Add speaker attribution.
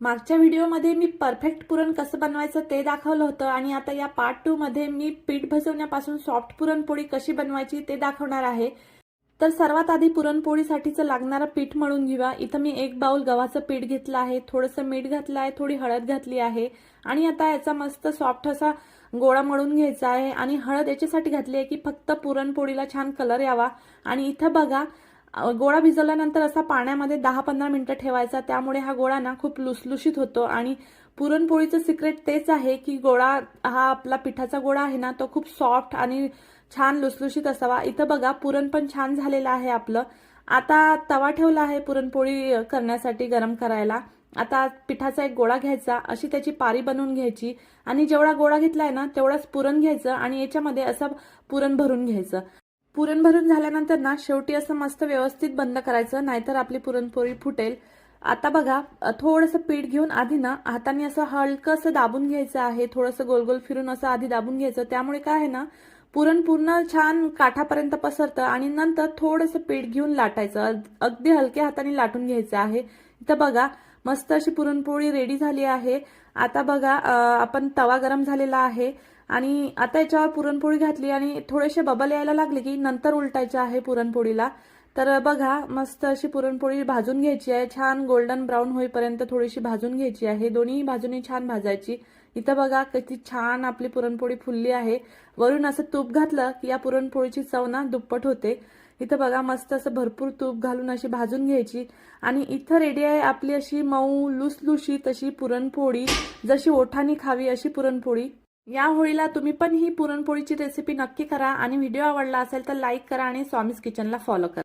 Speaker 1: मागच्या व्हिडिओमध्ये मी परफेक्ट पुरण कसं बनवायचं ते दाखवलं होतं आणि आता या पार्ट 2 मध्ये मी पीठ भिजवण्यापासून सॉफ्ट पुरणपोळी कशी बनवायची ते दाखवणार आहे। तर सर्वात आधी पुरणपोळीसाठीचं लागणारं पीठ मळून घेऊया। इथं मी 1 बाउल गव्हाचं पीठ घेतलं आहे, थोडंसं मीठ घातलं आहे, थोडी हळद घातली आहे आणि आता याचा मस्त सॉफ्ट असा गोळा मळून घ्यायचा आहे। आणि हळद याच्यासाठी घातली आहे की फक्त पुरणपोळीला छान कलर यावा। आणि इथं बघा गोळा भिजवल्यानंतर असा पाण्यामध्ये 10-15 मिनिटं ठेवायचा, त्यामुळे हा गोळा ना खूप लुसलुशीत होतो। आणि पुरणपोळीचं सिक्रेट तेच आहे की गोळा हा आपला पिठाचा गोळा आहे ना तो खूप सॉफ्ट आणि छान लुसलुशीत असावा। इथं बघा पुरण पण छान झालेलं आहे आपलं। आता तवा ठेवला आहे पुरणपोळी करण्यासाठी गरम करायला। आता पिठाचा एक गोळा घ्यायचा, अशी त्याची पारी बनवून घ्यायची आणि जेवढा गोळा घेतलाय ना तेवढाच पुरण घ्यायचं आणि याच्यामध्ये असं पुरण भरून घ्यायचं। पुरण भरून झाल्यानंतर ना शेवटी असं मस्त व्यवस्थित बंद करायचं, नाहीतर आपली पुरणपोळी फुटेल। आता बघा थोडंसं पीठ घेऊन आधी ना हाताने असं हलकं दाबून घ्यायचं आहे, थोडंसं गोल गोल फिरून असं आधी दाबून घ्यायचं। त्यामुळे काय आहे ना पुरण पूर्ण छान काठापर्यंत पसरतं आणि नंतर थोडंसं पीठ घेऊन लाटायचं, अगदी हलक्या हाताने लाटून घ्यायचं आहे। इथं बघा मस्त अशी पुरणपोळी रेडी झाली आहे। आता बघा आपण तवा गरम झालेला आहे आणि आता याच्यावर पुरणपोळी घातली आणि थोडेसे बबल यायला लागले की नंतर उलटायचं आहे पुरणपोळीला। तर बघा मस्त अशी पुरणपोळी भाजून घ्यायची आहे, छान गोल्डन ब्राऊन होईपर्यंत थोडीशी भाजून घ्यायची आहे, दोन्ही बाजूनी छान भाजायची। इथं बघा किती छान आपली पुरणपोळी फुलली आहे। वरून असं तूप घातलं की या पुरणपोळीची चव ना दुप्पट होते। इथं बघा मस्त असं भरपूर तूप घालून अशी भाजून घ्यायची आणि इथं रेडी आहे आपली अशी मऊ लुसलुशीत अशी पुरणपोळी, जशी ओठानी खावी अशी पुरणपोळी। या होळीला तुम्ही पण ही पुरणपोळीची रेसिपी नक्की करा आणि व्हिडिओ आवडला असेल तर लाईक करा आणि स्वामीज किचनला फॉलो करा।